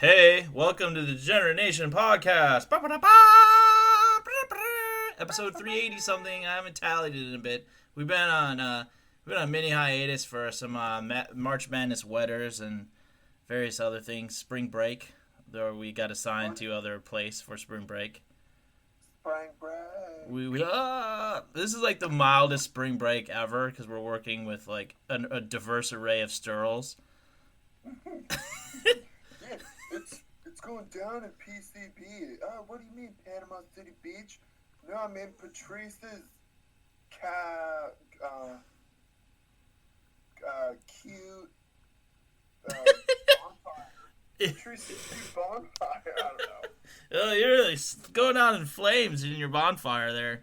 Hey, welcome to the Degenerate Nation podcast. Episode 380 something. I haven't tallied it in a bit. We've been on mini hiatus for some March Madness wetters and various other things. Spring break, though we got assigned to other place for spring break. Spring break. This is like the mildest spring break ever because we're working with like a diverse array of stirls. Yeah, it's going down in PCB. What do you mean, Panama City Beach? No, I'm in Patrice's cute bonfire. Patrice's cute bonfire. I don't know. Oh, you're really going out in flames in your bonfire there.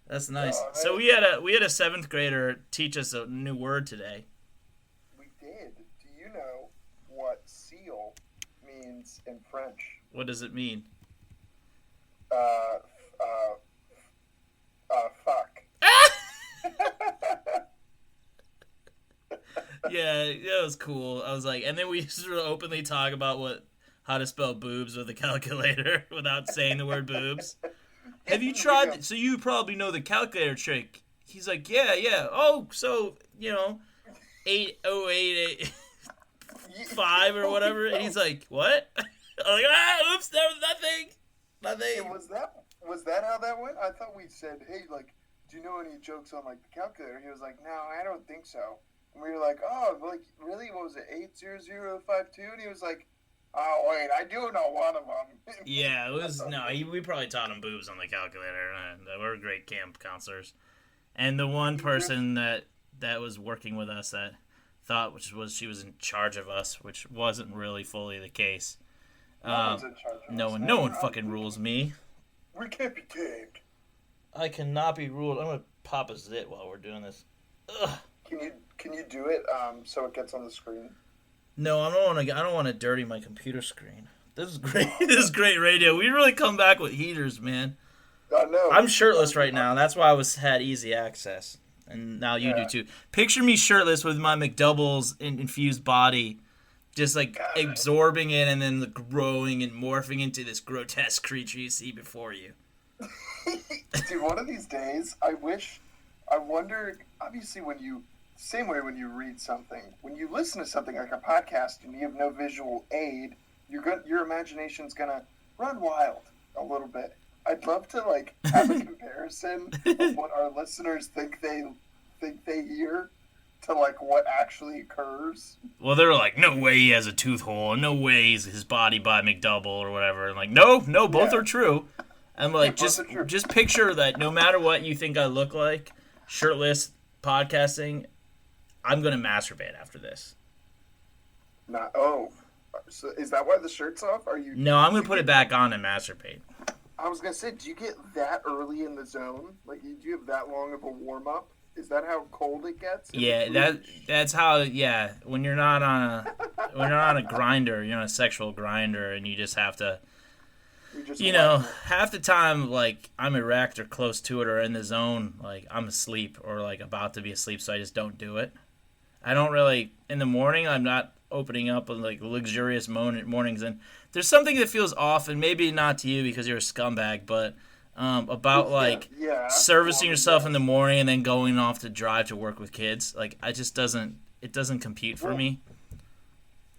That's nice. Oh, So we had a seventh grader teach us a new word today. We did. Do you know what seal means in French? What does it mean? Fuck. Yeah, it was cool. I was like, and then we sort of openly talk about how to spell boobs with a calculator without saying the word boobs. Have you tried? So you probably know the calculator trick. He's like, yeah. Oh, so 80885 or whatever. And he's like, what? I'm like, oops, there was nothing. Hey, was that how that went? I thought we said, hey, like, do you know any jokes on like the calculator? He was like, no, I don't think so. And we were like, oh, like really? What was it? 80052? And he was like, oh wait, I do know one of them. Yeah, it was we probably taught him boobs on the calculator. And we're great camp counselors. And the one person that was working with us that thought she was in charge of us, which wasn't really fully the case. No one's in charge of us. No one fucking rules me. We can't be tamed. I cannot be ruled. I'm gonna pop a zit while we're doing this. Ugh. Can you do it so it gets on the screen? No, I don't want to dirty my computer screen. This is great. This is great radio. We really come back with heaters, man. I know. I'm shirtless right now. That's why I had easy access, and now you do too. Picture me shirtless with my McDoubles infused body, just like absorbing it and then growing and morphing into this grotesque creature you see before you. Dude, one of these days, I wonder, obviously same way when you read something, when you listen to something like a podcast and you have no visual aid, your imagination's gonna run wild a little bit. I'd love to like have a comparison of what our listeners think they hear to like what actually occurs. Well, they're like, no way he has a tooth hole, no way he's his body by McDouble or whatever. And like, no, both are true. I'm like, just picture that no matter what you think I look like, shirtless, podcasting, I'm going to masturbate after this. So is that why the shirt's off? No, I'm going to put it back on and masturbate. I was going to say, do you get that early in the zone? Like, do you have that long of a warm-up? Is that how cold it gets? Yeah, that's how, when you're not on a grinder, you're on a sexual grinder, and you just have to, half the time, like, I'm erect or close to it or in the zone, like, I'm asleep or, like, about to be asleep, so I just don't do it. I don't really, in the morning, I'm not opening up with, like, luxurious mornings, and there's something that feels off, and maybe not to you because you're a scumbag, but about, servicing yourself in the morning and then going off to drive to work with kids. Like, it doesn't compute for me.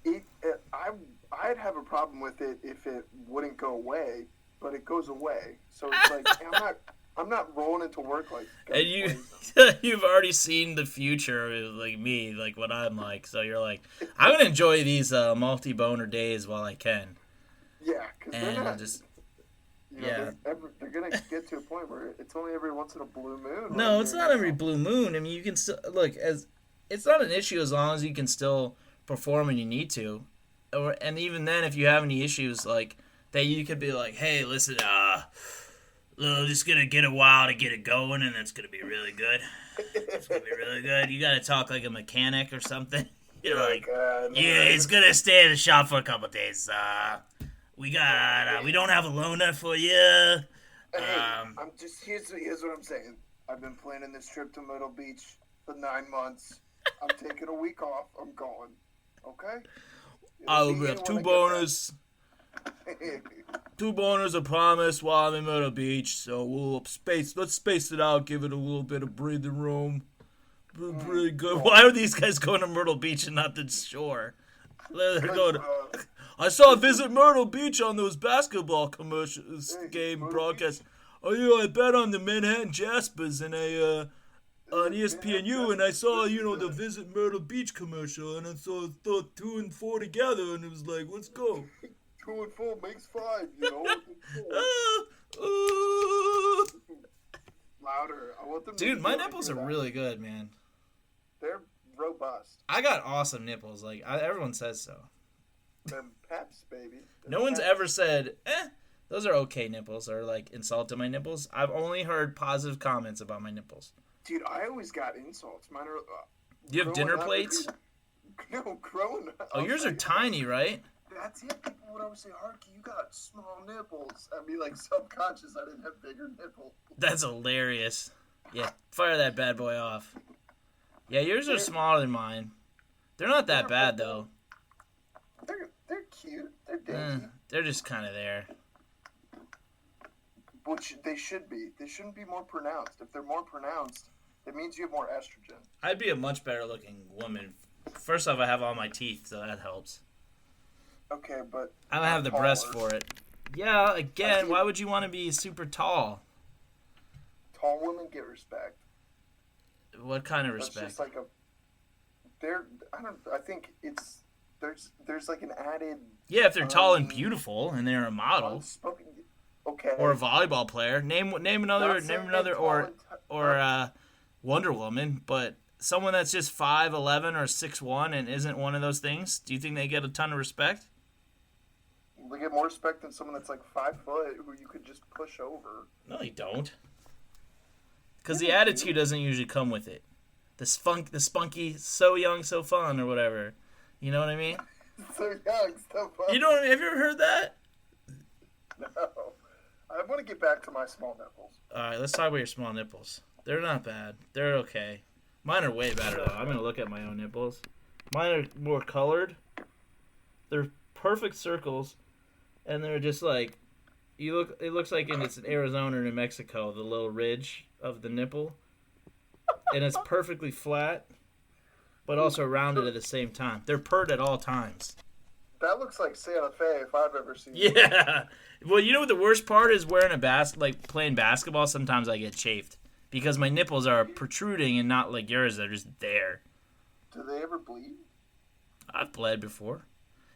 I'd have a problem with it if it wouldn't go away, but it goes away. So it's like I'm not rolling into work like. And you've already seen the future, like me, like what I'm like. So you're like, I'm gonna enjoy these multi-boner days while I can. Yeah, because they're not just. They're gonna get to a point where it's only every once in a blue moon. No, it's not every blue moon. I mean, you can still look it's not an issue as long as you can still perform when you need to. And even then, if you have any issues, like, that you could be like, hey, listen, just gonna get a while to get it going, and it's gonna be really good. It's gonna be really good. You gotta talk like a mechanic or something. You're like, it's gonna stay in the shop for a couple of days. We don't have a loaner for you. Here's what I'm saying. I've been planning this trip to Myrtle Beach for 9 months. I'm taking a week off. I'm going. Okay? I will have two boners. Two boners, I promise, while I'm in Myrtle Beach. So let's space it out, give it a little bit of breathing room. Pretty good. Why are these guys going to Myrtle Beach and not the shore? They're going. I saw Visit Myrtle Beach on those basketball commercials, game broadcasts. Oh, I bet on the Manhattan Jaspers and on ESPNU, and I saw, the Visit Myrtle Beach commercial, and I saw 2 and 4 together, and it was like, let's go. 2 and 4 makes 5, Louder. I want them to. Dude, my nipples are really good, man. They're robust. I got awesome nipples. Like, everyone says so. They're peps, baby. No one's ever said, those are okay nipples, or, like, insulted my nipples. I've only heard positive comments about my nipples. Dude, I always got insults. Mine are. You have dinner plates? No, growing up. Oh, yours are tiny, right? That's it. People would always say, Harky, you got small nipples. I'd be like subconscious I didn't have bigger nipples. That's hilarious. Yeah, fire that bad boy off. Yeah, yours are smaller than mine. They're not that bad, though. They're cute. They're dainty. They're just kind of there. Which they should be. They shouldn't be more pronounced. If they're more pronounced, it means you have more estrogen. I'd be a much better looking woman. First off, I have all my teeth, so that helps. Okay, but I don't have the breast for it. Yeah, again, why would you want to be super tall? Tall women get respect. What kind of respect? It's just like I think it's there's like an added. Yeah, if they're tall and beautiful and they're a model. Okay. Or a volleyball player. Name another or Wonder Woman, but someone that's just 5'11" or 6'1" and isn't one of those things, do you think they get a ton of respect? They get more respect than someone that's like 5 foot who you could just push over. No, you don't. Because the attitude doesn't usually come with it. The spunky, so young, so fun, or whatever. You know what I mean? So young, so fun. Have you ever heard that? No. I want to get back to my small nipples. All right, let's talk about your small nipples. They're not bad. They're okay. Mine are way better, though. I'm going to look at my own nipples. Mine are more colored. They're perfect circles, and they're just like, it looks like it's in Arizona or New Mexico, the little ridge of the nipple. And it's perfectly flat, but also rounded at the same time. They're pert at all times. That looks like Santa Fe if I've ever seen it. Yeah. Well, you know what the worst part is? Wearing playing basketball, sometimes I get chafed. Because my nipples are protruding and not like yours. They're just there. Do they ever bleed? I've bled before.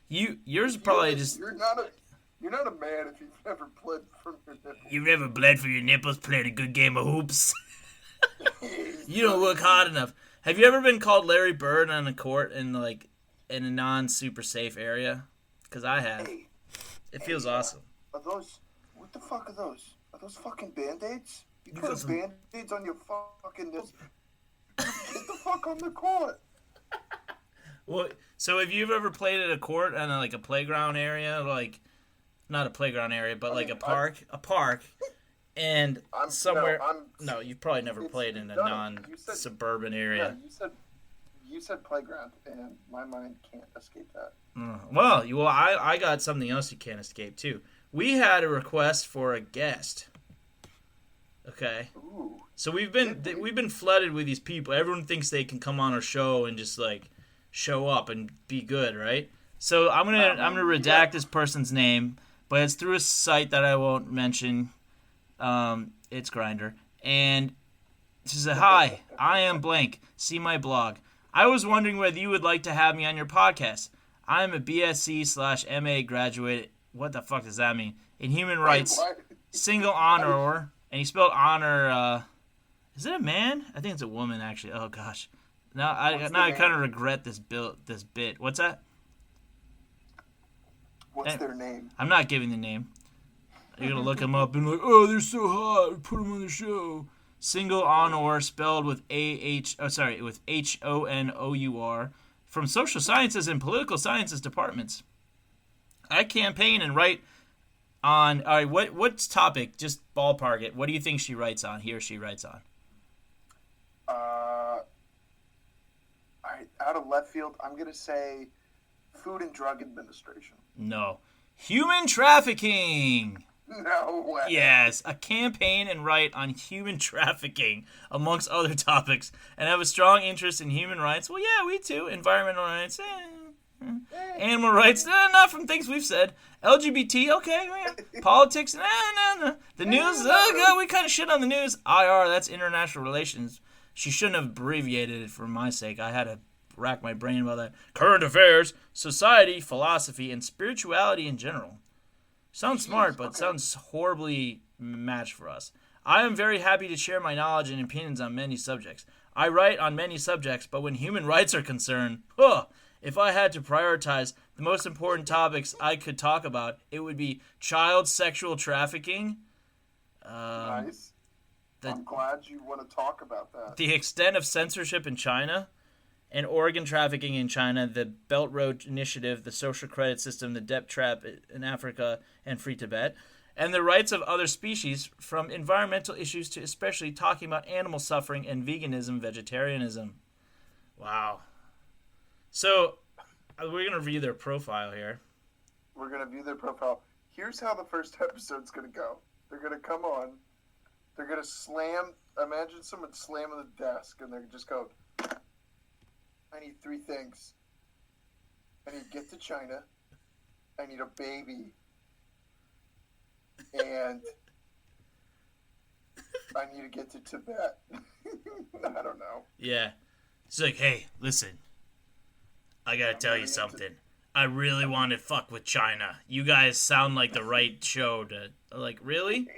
Yours probably just... You're not a man if you've never bled from your nipples. You've never bled from your nipples, played a good game of hoops? You don't work hard enough. Have you ever been called Larry Bird on a court in a non-super safe area? Because I have. Hey, it feels awesome. Are those... What the fuck are those? Are those fucking Band-Aids? You put Band-Aids on your fucking... Get the fuck on the court. Well, so have you ever played at a court on a playground area? Not a playground area, but a park. And somewhere... No, you've probably never played in a non-suburban area. Yeah, you said playground, and my mind can't escape that. Well, I got something else you can't escape, too. We had a request for a guest. Okay? Ooh. So we've been flooded with these people. Everyone thinks they can come on our show and just, show up and be good, right? So I'm gonna redact this person's name, but it's through a site that I won't mention. It's Grindr, and she said, "Hi, I am blank. See my blog. I was wondering whether you would like to have me on your podcast. I'm a BSc/MA graduate. What the fuck does that mean? In human rights, single honorer, and he spelled honor. Is it a man? I think it's a woman actually. Oh gosh, I kind of regret this bit. What's that? What's their name? I'm not giving the name. You're gonna look them up and oh, they're so hot. Put them on the show. Single honor spelled with with HONOUR from social sciences and political sciences departments. I campaign and write on. All right, what's topic? Just ballpark it. What do you think she writes on? He or she writes on? Out of left field, I'm gonna say Food and Drug Administration. No. Human trafficking. No way. Yes, a campaign and right on human trafficking, amongst other topics, and have a strong interest in human rights. Well, yeah, we too. Environmental rights, animal rights, not from things we've said. LGBT, okay, man. Politics, no. The news, God, we kind of shit on the news. IR, that's international relations. She shouldn't have abbreviated it for my sake. I had to rack my brain about that. Current affairs, society, philosophy, and spirituality in general. Sounds smart, but sounds horribly matched for us. I am very happy to share my knowledge and opinions on many subjects. I write on many subjects, but when human rights are concerned, if I had to prioritize the most important topics I could talk about, it would be child sexual trafficking. Nice. I'm glad you want to talk about that. The extent of censorship in China, and organ trafficking in China, the Belt Road Initiative, the social credit system, the debt trap in Africa, and Free Tibet, and the rights of other species, from environmental issues to especially talking about animal suffering and veganism, vegetarianism. Wow. So, we're going to review their profile here. We're going to view their profile. Here's how the first episode's going to go. They're going to come on. They're going to slam. Imagine someone slamming the desk, and they're just go, I need 3 things. I need to get to China. I need a baby. And I need to get to Tibet. I don't know. Yeah. It's like, hey, listen. I gotta tell you something. I really want to fuck with China. You guys sound like the right show to... Like, really?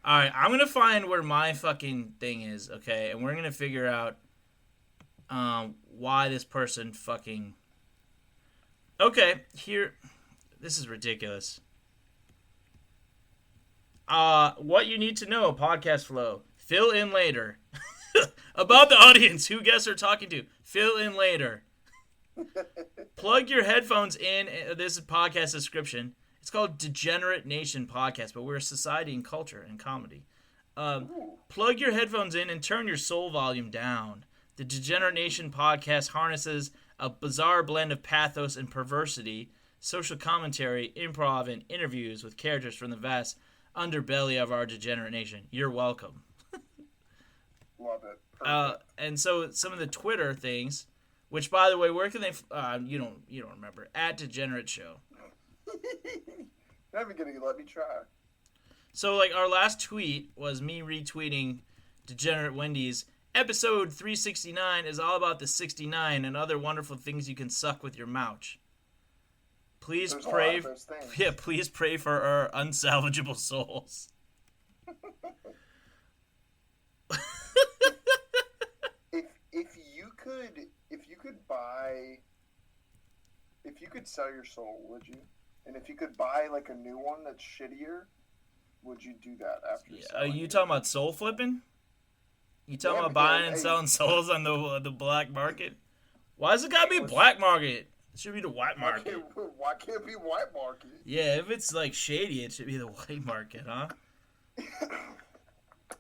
Alright, I'm gonna find where my fucking thing is, okay? And we're gonna figure out why this person fucking... Okay, here... This is ridiculous. What you need to know, podcast flow. Fill in later. About the audience, who guests are talking to. Fill in later. Plug your headphones in. This is podcast description. It's called Degenerate Nation Podcast, but we're a society and culture and comedy. Plug your headphones in and turn your soul volume down. The Degenerate Nation Podcast harnesses a bizarre blend of pathos and perversity, social commentary, improv, and interviews with characters from the vast underbelly of our degenerate nation. You're welcome. Love it. And so some of the Twitter things, which, by the way, where can they? You don't remember. At Degenerate Show. You're never gonna let me try. So, like, our last tweet was me retweeting Degenerate Wendy's. Episode 369 is all about the 69 and other wonderful things you can suck with your mouth. Please pray. Yeah, please pray for our unsalvageable souls. If you could sell your soul, would you? And if you could buy like a new one that's shittier, would you do that after? Yeah, are you talking about soul flipping? You talking about buying and selling souls on the black market? Why does it gotta be black market? It should be the white market. Why can't it be white market? Yeah, if it's like shady, it should be the white market, huh?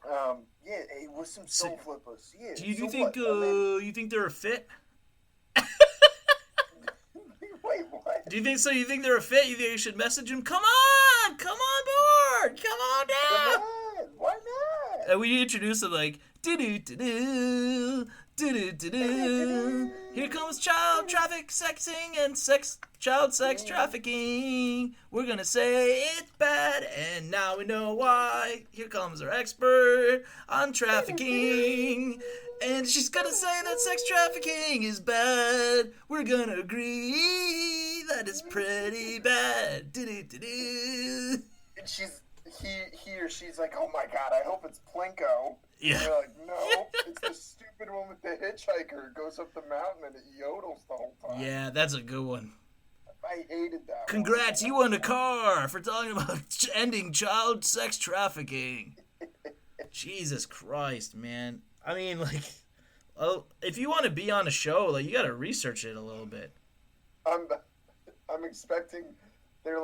Yeah, hey, with some soul flippers. Yeah. Do you think you think they're a fit? Wait, what? Do you think so? You think they're a fit? You think you should message them? Come on board, come on down. Come on, why not? And we introduce them like do. Here comes child traffic sexing and child sex trafficking. We're gonna say it's bad, and now we know why. Here comes our expert on trafficking, and she's gonna say that sex trafficking is bad. We're gonna agree that it's pretty bad. And he or she's like, oh my god, I hope it's Plinko. Yeah. And you're like, no, it's the stupid one with the hitchhiker. It goes up the mountain and it yodels the whole time. Yeah, that's a good one. I hated that. Congrats, you won a car for talking about ending child sex trafficking. Jesus Christ, man. I mean, like, if you want to be on a show, like, you got to research it a little bit. I'm expecting they're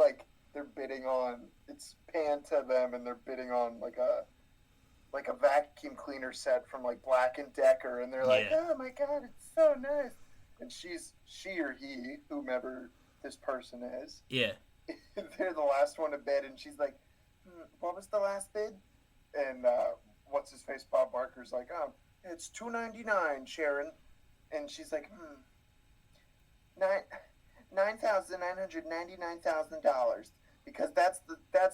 bidding on, it's pan to them, and they're bidding on like a vacuum cleaner set from like Black & Decker, and they're like, oh my god, it's so nice. And she or he, whomever this person is. Yeah. They're the last one to bid, and she's like, what was the last bid? And what's his face? Bob Barker's like, oh, it's $2.99, Sharon. And she's like, $9,999,000, because that's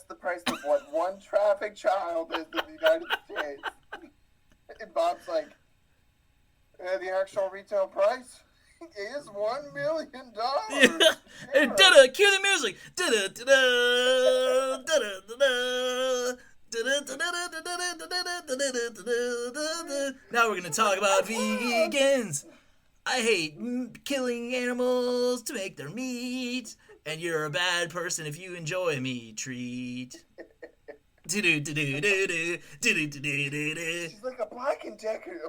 the price of what one traffic child is in the United States. And Bob's like, the actual retail price is $1 million. Da-da, cue the music. Da-da, da-da, da-da, da-da. Now we're gonna talk about vegans. I hate killing animals to make their meat, and you're a bad person if you enjoy meat treat. She's like a Black and Decker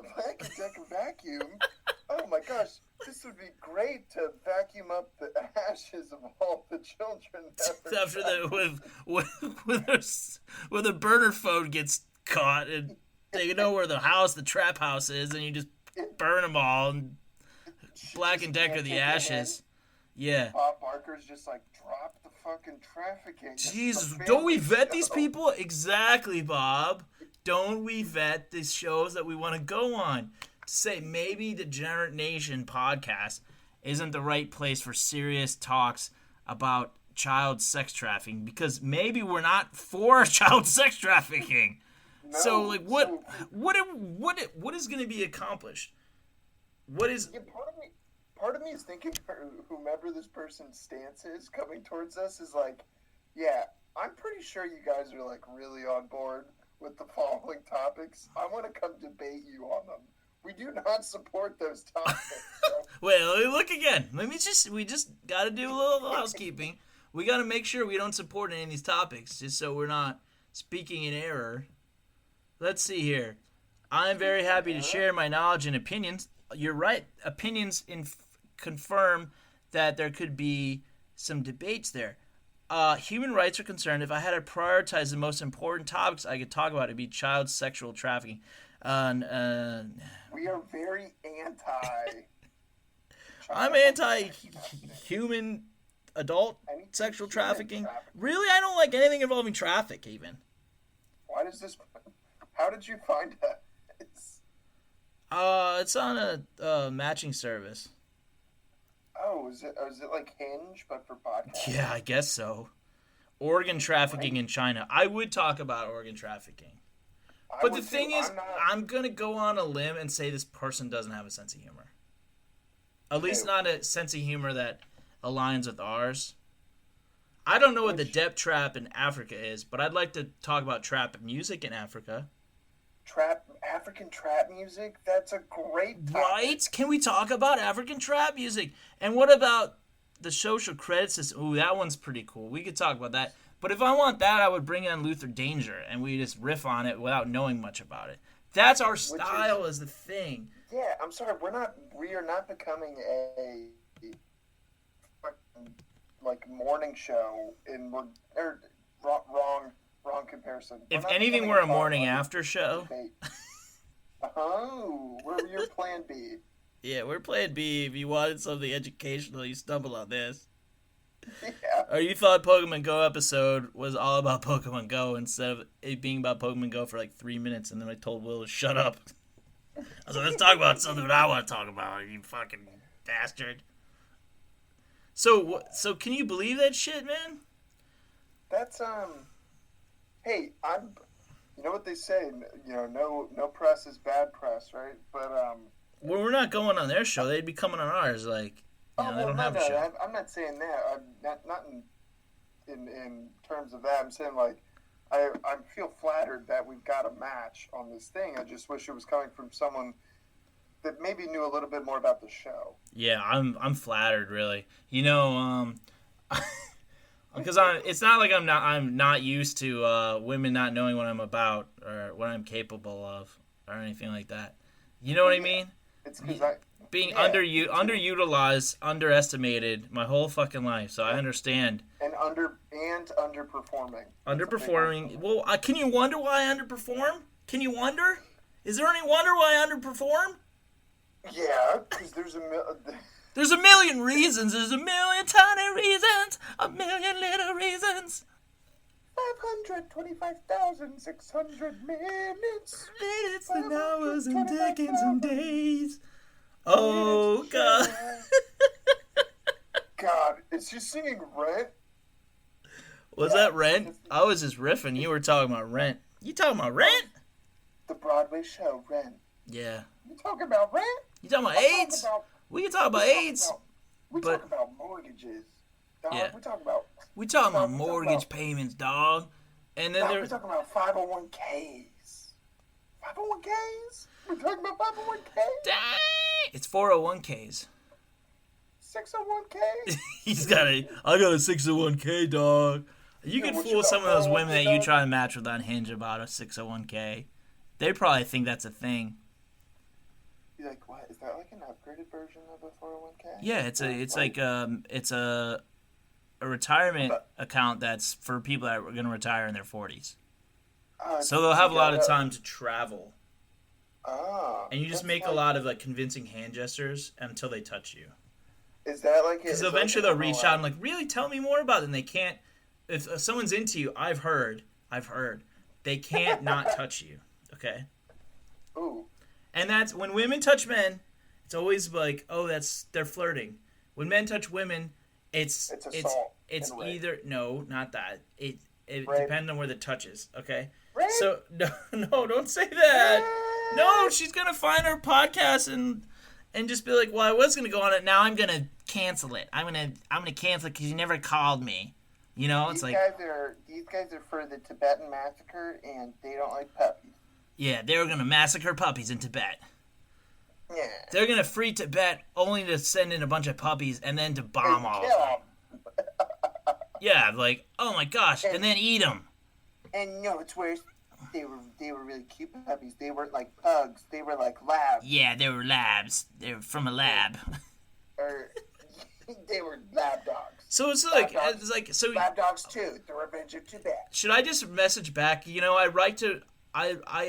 vacuum. Oh my gosh, this would be great to vacuum up the ashes of all the children. After when the burner phone gets caught, and they know where the trap house is, and you just burn them all. And Black and Decker the ashes. Yeah. Bob Barker's just like, drop the fucking trafficking. Jesus, don't we vet these people? Exactly, Bob. Don't we vet these shows that we want to go on? Say maybe the Degenerate Nation podcast isn't the right place for serious talks about child sex trafficking, because maybe we're not for child sex trafficking. No, so like what is going to be accomplished? What is part of me is thinking whomever this person's stance is coming towards us is like, yeah, I'm pretty sure you guys are like really on board with the following topics. I want to come debate you on them. We do not support those topics. Well, look again. We just got to do a little housekeeping. We got to make sure we don't support any of these topics, just so we're not speaking in error. Let's see here. I'm very happy to share my knowledge and opinions. You're right. Opinions confirm that there could be some debates there. Human rights are concerned. If I had to prioritize the most important topics I could talk about, it'd be child sexual trafficking. We are very anti. I'm anti-human adult sexual trafficking. Really, I don't like anything involving traffic, even. Why does this? How did you find that? It's on a matching service. Oh, is it like Hinge but for podcasts? Yeah, I guess so. Organ trafficking in China. I would talk about organ trafficking. But the thing is, I'm going to go on a limb and say this person doesn't have a sense of humor. At least not a sense of humor that aligns with ours. I don't know what the depth trap in Africa is, but I'd like to talk about trap music in Africa. African trap music? That's a great topic. Right? Can we talk about African trap music? And what about the social credit system? Ooh, that one's pretty cool. We could talk about that. But if I want that, I would bring in Luther Danger, and we just riff on it without knowing much about it. That's our style, is the thing. Yeah, I'm sorry, we are not becoming a like morning show wrong comparison. If anything, we're a morning after show. Oh, we're your plan B. Yeah, we're plan B. If you wanted something educational, you stumble on this. Yeah. Or you thought Pokemon Go episode was all about Pokemon Go instead of it being about Pokemon Go for like 3 minutes, and then I told Will to shut up. I was like, let's talk about something that I want to talk about, you fucking bastard. So can you believe that shit, man? That's hey, you know what they say, no press is bad press, right? But well, we're not going on their show. They'd be coming on ours, like. They don't have a show. I'm not saying that. I'm not in terms of that. I'm saying like I feel flattered that we've got a match on this thing. I just wish it was coming from someone that maybe knew a little bit more about the show. Yeah, I'm flattered, really. Because it's not like I'm not used to women not knowing what I'm about or what I'm capable of or anything like that. You know what I mean? It's because being underutilized, underestimated my whole fucking life, so I understand. And underperforming. Underperforming. Well, can you wonder why I underperform? Can you wonder? Is there any wonder why I underperform? Yeah, because There's a million reasons. There's a million tiny reasons. A million little reasons. 525,600 minutes. Minutes and hours and decades and days. Oh, God. God, is she singing Rent? Was that Rent? I was just riffing. You were talking about Rent. You talking about Rent? The Broadway show, Rent. Yeah. You talking about Rent? You talking about AIDS? We can talk about AIDS. We talk about mortgages. Dog. Yeah. We talking about mortgage payments, dog. And then we're talking about 501ks. 501ks? We're talking about 501ks? Dang! It's 401ks. 601ks? I got a 601k, dog. You can fool some of those women that you dog? try to match with on Hinge about a 601k. They probably think that's a thing. You're like, what? Is that like an upgraded version of a 401k? Yeah, it's a retirement account that's for people that are going to retire in their 40s. So they'll have a lot of time to travel. And you just make a lot of like convincing hand gestures until they touch you. Is that like? Because eventually they'll reach out and like, really tell me more about it. And they can't. If someone's into you, I've heard, they can't not touch you. Okay. Ooh. And that's when women touch men. It's always like, oh, they're flirting. When men touch women, it's either no, not that. It depends on where the touch is. Okay. Rape? So no, don't say that. No, she's gonna find her podcast and just be like, well, I was gonna go on it. Now I'm gonna cancel it. I'm gonna cancel it because you never called me. You know, it's these guys are for the Tibetan massacre, and they don't like puppies. Yeah, they were gonna massacre puppies in Tibet. Yeah. They're gonna free Tibet only to send in a bunch of puppies and then to bomb all of them. Yeah, like, oh my gosh, and then eat them. And no, it's worse. They were really cute puppies. They weren't like pugs. They were like labs. Yeah, they were labs. They were from a lab. Or they were lab dogs. So it's lab like dogs, lab dogs too. The Revenge of Tibet. Should I just message back? You know, I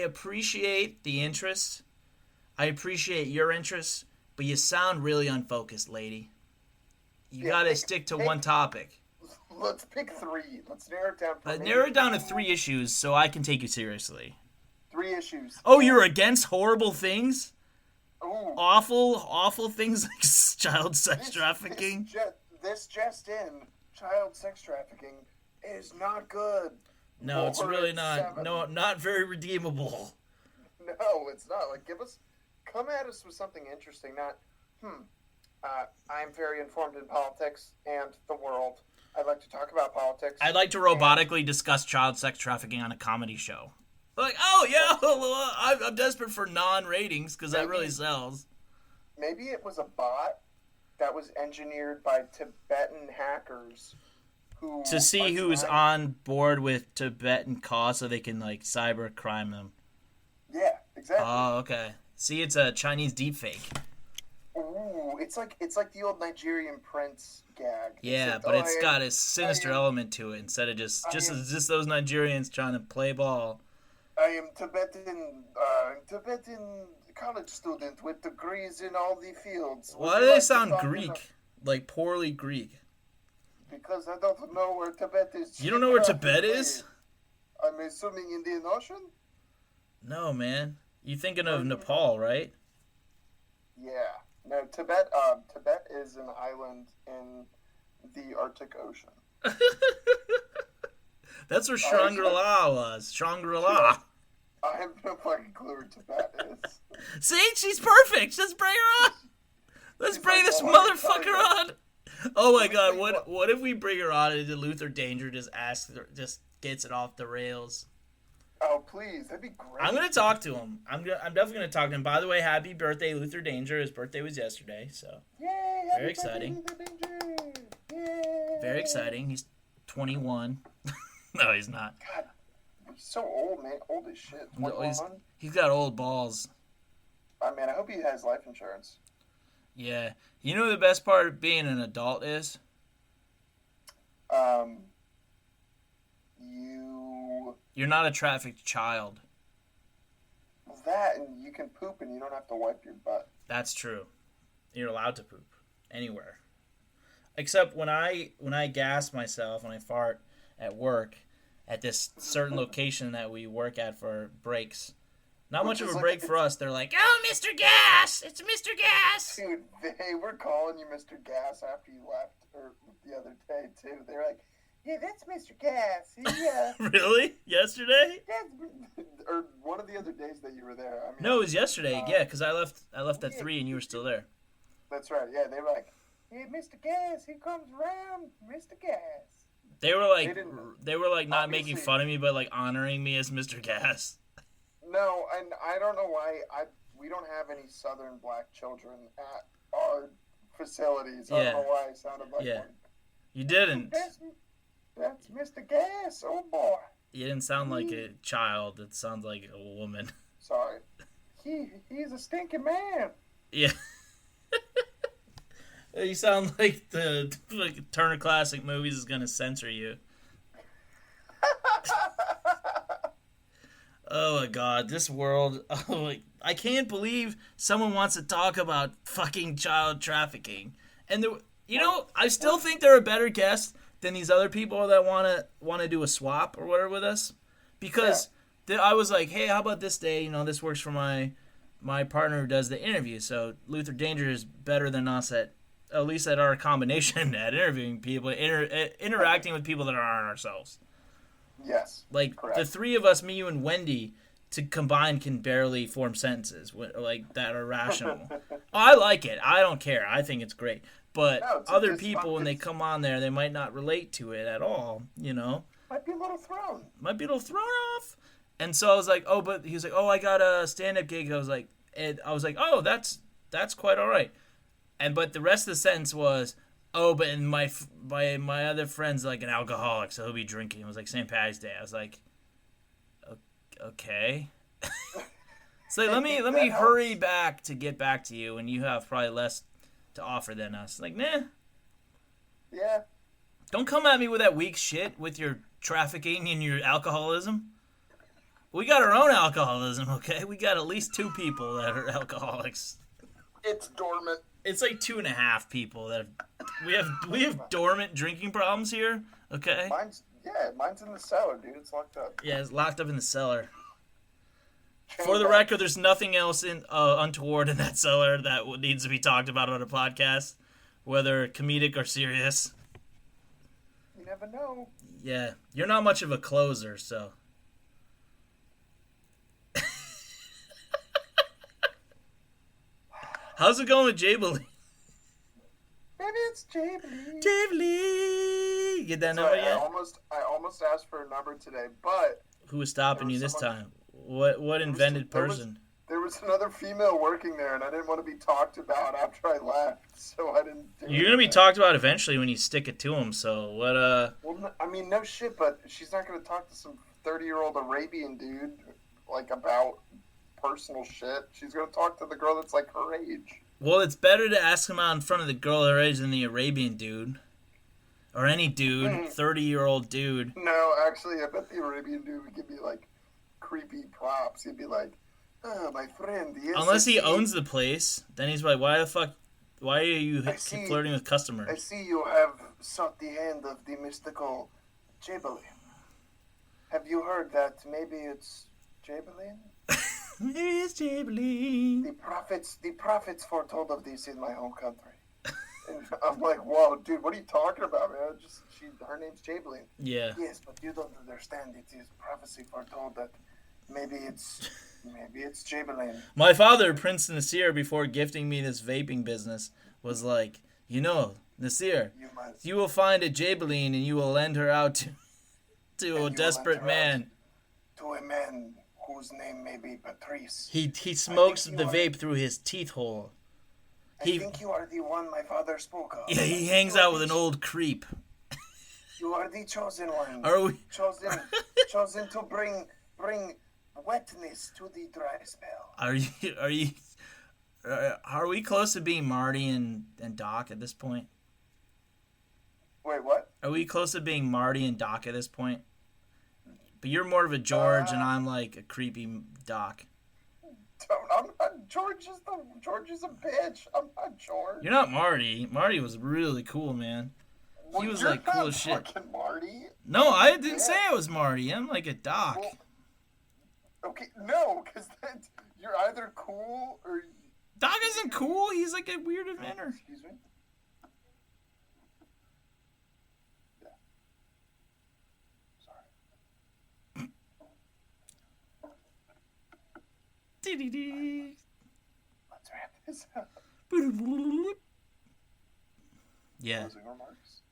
appreciate the interest. I appreciate your interest, but you sound really unfocused, lady. You gotta stick to one topic. Let's pick 3. Let's narrow it down. Narrow it down to 3 issues so I can take you seriously. 3 issues. Oh, you're against horrible things? Ooh. Awful things like child sex trafficking? This just in, child sex trafficking is not good. No, it's really not. 7. No, not very redeemable. No, it's not. Like, come at us with something interesting. Not, I'm very informed in politics and the world. I'd like to talk about politics. I'd like to robotically discuss child sex trafficking on a comedy show. Like, oh yeah, I'm desperate for non-ratings because that really sells. Maybe it was a bot that was engineered by Tibetan hackers to see who's on board with Tibetan cause so they can like cyber crime them. Yeah, exactly. Oh, okay. See, it's a Chinese deepfake. Ooh, it's like the old Nigerian prince gag. Yeah, but it's got a sinister element to it instead of just those Nigerians trying to play ball. I am Tibetan college student with degrees in all the fields. Why do they sound Greek? Like poorly Greek? Because I don't know where Tibet is. You don't know where Tibet is? I'm assuming Indian Ocean? No, man. You're thinking of Nepal, right? Yeah. No, Tibet is an island in the Arctic Ocean. That's where Shangri-La was. Shangri-La. I have no fucking clue where Tibet is. See? She's perfect. Let's bring her on. Let's bring this motherfucker on. Oh my god, what if we bring her on and Luther Danger just gets it off the rails? Oh, please. That'd be great. I'm going to talk to him. I'm definitely going to talk to him. By the way, happy birthday, Luther Danger. His birthday was yesterday, so. Yay! Very exciting. Yay. Very exciting. He's 21. No, he's not. God, he's so old, man. Old as shit. 21? He's got old balls. Oh, man, I hope he has life insurance. Yeah. You know the best part of being an adult is? You're not a trafficked child. That, and you can poop and you don't have to wipe your butt. That's true. You're allowed to poop. anywhere. Except when I gas myself when I fart at work at this certain location that we work at for breaks. Not Which much of is a like, break for us. They're like, "Oh, Mr. Gas! It's Mr. Gas!" dude, they were calling you Mr. Gas after you left, or the other day too. They were like, "Yeah, that's Mr. Gas. Yeah, Really? Yesterday? or one of the other days that you were there. I mean, No, it was yesterday. Yeah, because I left at yeah, 3 and you were still there. that's right. Yeah, they were like, "Yeah, Mr. Gas, he comes around, Mr. Gas." They were like not making Obviously- fun of me, but like honoring me as Mr. Gas. No, and I don't know why we don't have any Southern black children at our facilities. I Yeah. don't know why I sounded like Yeah. one. You didn't. That's Mr. Gas. Oh boy. You didn't sound like a child. It sounds like a woman. Sorry. He's a stinking man. Yeah. You sound like the Turner Classic Movies is gonna censor you. Oh my god, this world! Oh, I can't believe someone wants to talk about fucking child trafficking. And I still think they're a better guest than these other people that wanna do a swap or whatever with us, because I was like, hey, how about this day? This works for my partner who does the interview. So Luther Danger is better than us at least at our combination at interviewing people, interacting with people that aren't ourselves. Yes. Like, correct. the three of us, me, you, and Wendy, to combine can barely form sentences like that are rational. I like it. I don't care. I think it's great. But No, other it's people, fun. when they come on there, they might not relate to it at all. Might be a little thrown. Might be a little thrown off. And so I was like, oh, but he was like, oh, I got a stand-up gig. I was like, oh, that's quite all right. But the rest of the sentence was, oh, but my other friend's like an alcoholic, so he'll be drinking. It was like St. Patty's Day. I was like, okay. So let me hurry back to get back to you, and you have probably less to offer than us. Like, nah. Yeah. Don't come at me with that weak shit with your trafficking and your alcoholism. We got our own alcoholism, okay? We got at least 2 people that are alcoholics. It's dormant. It's like 2.5 people that we have dormant drinking problems here. Okay. Mine's in the cellar, dude. It's locked up. Yeah, it's locked up in the cellar. For the record, there's nothing else untoward in that cellar that needs to be talked about on a podcast, whether comedic or serious. You never know. Yeah, you're not much of a closer, so. How's it going with Jabeling? Maybe it's Jabeling. Jabeling! Get that number yet? I almost asked for a number today, but Who was stopping you this time? What invented person? There was another female working there, and I didn't want to be talked about after I left, so I didn't do You're gonna be talked about eventually when you stick it to him. So what? Well, I mean, no shit, but she's not gonna talk to some 30-year-old Arabian dude like about personal shit. She's gonna talk to the girl that's like her age. Well, it's better to ask him out in front of the girl her age than the Arabian dude, or any dude, 30-year-old dude. No, actually, I bet the Arabian dude would give me like creepy props. He'd be like, "Oh, my friend." Unless he owns the place, then he's like, "Why the fuck? Why are you flirting with customers?" I see you have sought the hand of the mystical Jabeling. Have you heard that maybe it's Jabeling? Maybe it's Jabeling. The prophets foretold of this in my home country. And I'm like, whoa, dude, what are you talking about, man? Her name's Jabeling. Yeah. Yes, but you don't understand. It is prophecy foretold that maybe it's Jabeling. My father, Prince Nasir, before gifting me this vaping business, was like, Nasir, you will find a Jabeling and you will lend her out to a desperate man. To a man whose name may be Patrice. He smokes the vape through his teeth hole. I think you are the one my father spoke of. Yeah, he hangs out with an old creep. You are the chosen one. Are we chosen to bring wetness to the dry spell? Are we close to being Marty and Doc at this point? Wait, what? Are we close to being Marty and Doc at this point? But you're more of a George, and I'm like a creepy Doc. I'm not George is a bitch. I'm not George. You're not Marty. Marty was really cool, man. Well, He was you're like cool not as shit. fucking Marty. No, I didn't Yeah. say I was Marty. I'm like a doc. Well, okay, no, because you're either cool or. Doc isn't cool. He's like a weird inventor. Excuse me. Yeah. Sorry. Dee-dee-dee. Let's wrap this up. Yeah, Closing remarks.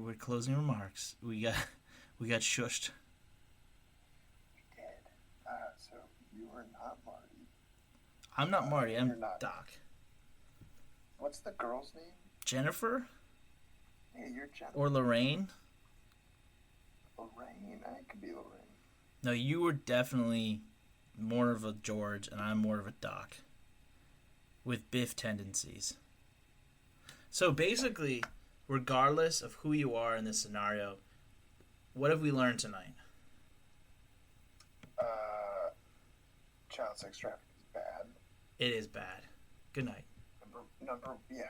we're closing remarks. We got shushed. We did. So you are not Marty. I'm not Marty. You're I'm not. Doc. What's the girl's name? Jennifer Yeah, you're Jennifer. or Lorraine? Lorraine. I could be Lorraine. No, you were definitely more of a George, and I'm more of a Doc. With Biff tendencies. So basically, regardless of who you are in this scenario, what have we learned tonight? Child sex trafficking is bad. It is bad. Good night. Yeah.